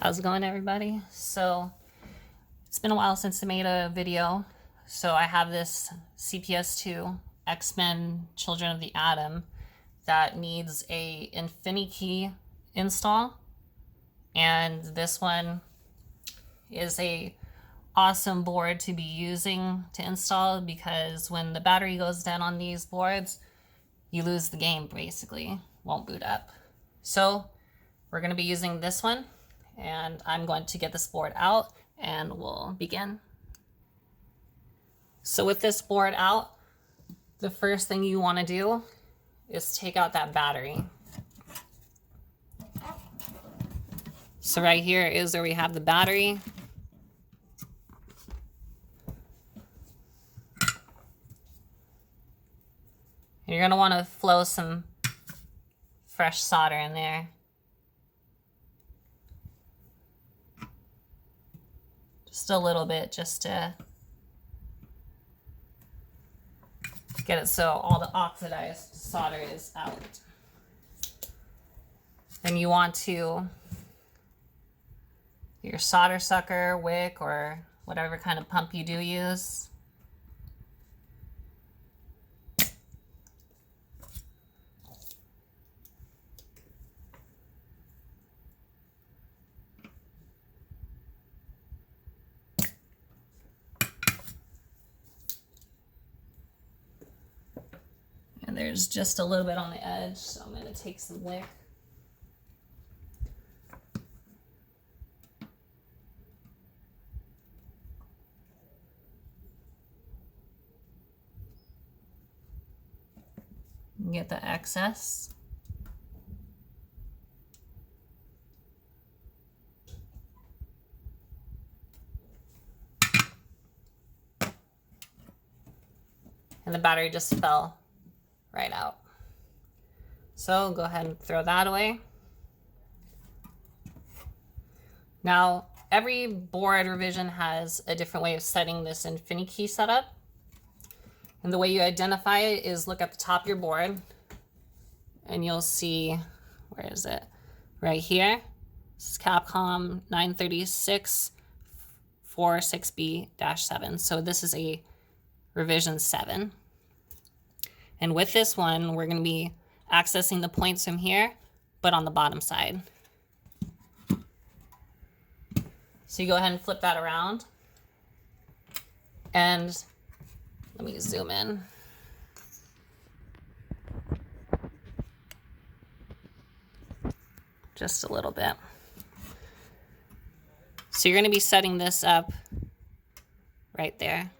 How's it going, everybody? So it's been a while since I made a video. So I have this CPS2 X-Men Children of the Atom that needs a Infinikey install. And this one is a awesome board to be using to install, because when the battery goes down on these boards, you lose the game, basically. Won't boot up. So we're going to be using this one, and I'm going to get this board out and we'll begin. So with this board out, the first thing you want to do is take out that battery. So right here is where we have the battery. You're going to want to flow some fresh solder in there. Just a little bit, just to get it so all the oxidized solder is out. Then you want to, your solder sucker, wick, or whatever kind of pump you do use. And there's just a little bit on the edge, so I'm going to take some wick. Get the excess. And the battery just fell right out. So go ahead and throw that away. Now, every board revision has a different way of setting this Infinikey setup. And the way you identify it is look at the top of your board and you'll see, where is it? Right here. This is Capcom 936-46B-7. So this is a revision 7. And with this one, we're going to be accessing the points from here, but on the bottom side. So you go ahead and flip that around. And let me zoom in. Just a little bit. So you're going to be setting this up right there.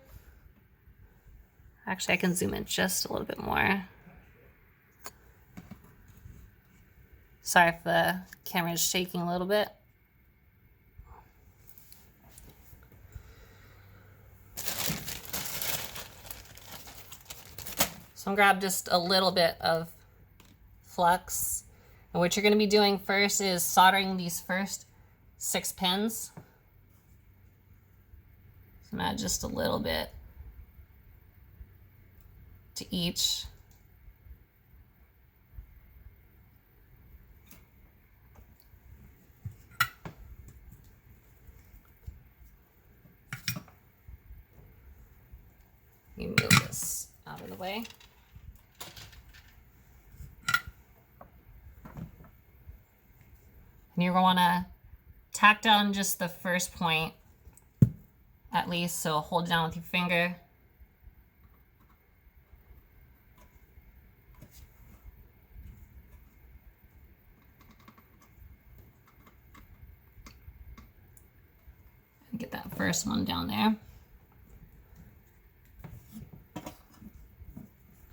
Actually, I can zoom in just a little bit more. Sorry if the camera is shaking a little bit. So I'm going to grab just a little bit of flux. And what you're going to be doing first is soldering these first 6 pins. So I'm going to add just a little bit to each. You move this out of the way. And you're going to want to tack down just the first point at least, so hold it down with your finger. Get that first one down there.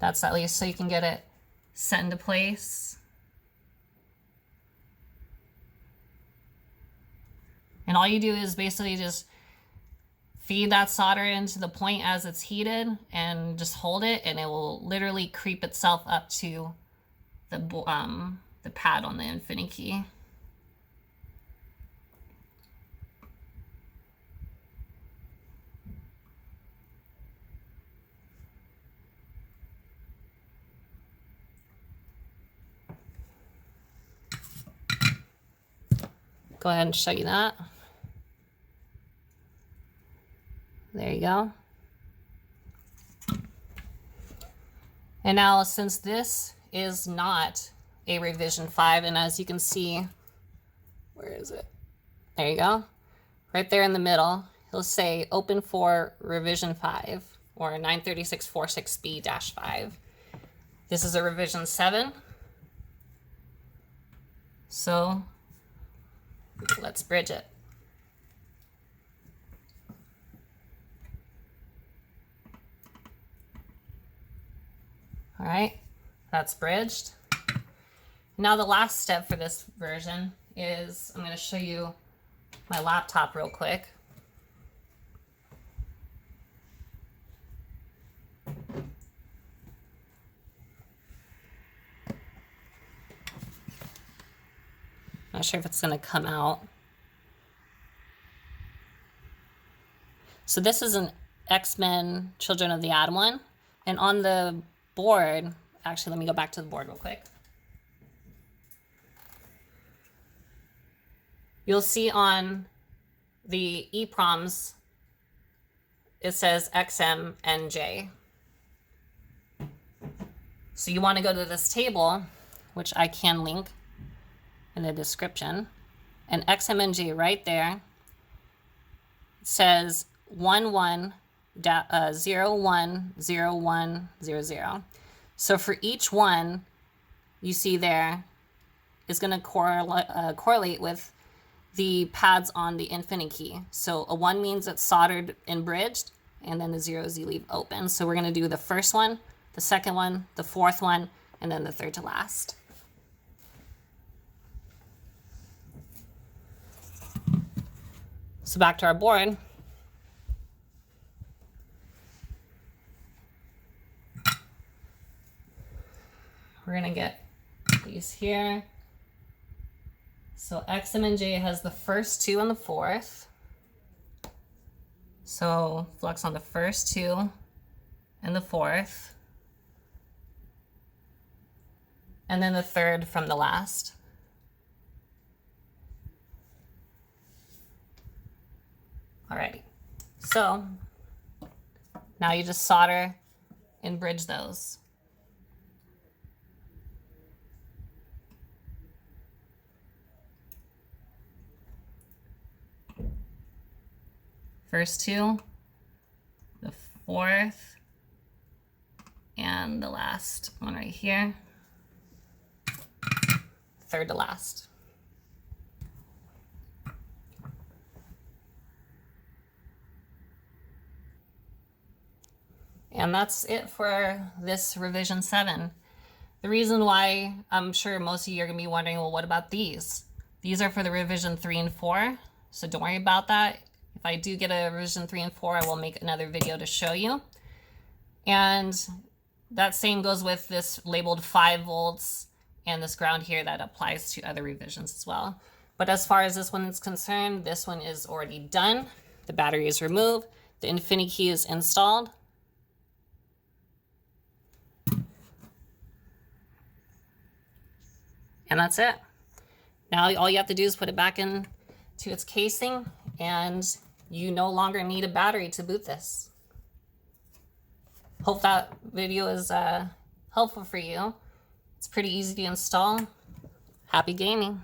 That's at least so you can get it set into place. And all you do is basically just feed that solder into the point as it's heated and just hold it, and it will literally creep itself up to the pad on the Infinikey. go ahead and show you that. There you go. And now, since this is not a revision 5, and as you can see, where is it? There you go. Right there in the middle, it'll say open for revision 5 or 93646B-5. This is a revision 7. So let's bridge it. All right, that's bridged. Now the last step for this version is I'm going to show you my laptop real quick. Not sure if it's going to come out. So this is an X-Men Children of the Atom one. And on the board, actually, let me go back to the board real quick. You'll see on the EPROMs, it says XMNJ. So you want to go to this table, which I can link in the description, and XMNJ right there says 11010100. So for each one you see there is going to correlate with the pads on the Infinikey. So a 1 means it's soldered and bridged, and then the 0s you leave open. So we're going to do the first one, the second one, the fourth one, and then the third to last. So back to our board. We're going to get these here. So XMNJ has the first 2 and the fourth. So flux on the first 2 and the fourth. And then the third from the last. Alrighty. So now you just solder and bridge those. First 2, the fourth, and the last one right here. Third to last. And that's it for this revision 7. The reason why I'm sure most of you are gonna be wondering, well, what about these? These are for the revision 3 and 4, so don't worry about that. If I do get a revision 3 and 4, I will make another video to show you. And that same goes with this labeled 5 volts and this ground here that applies to other revisions as well. But as far as this one is concerned, this one is already done. The battery is removed. The Infinikey is installed. And that's it. Now all you have to do is put it back into its casing, and you no longer need a battery to boot this. Hope that video is helpful for you. It's pretty easy to install. Happy gaming.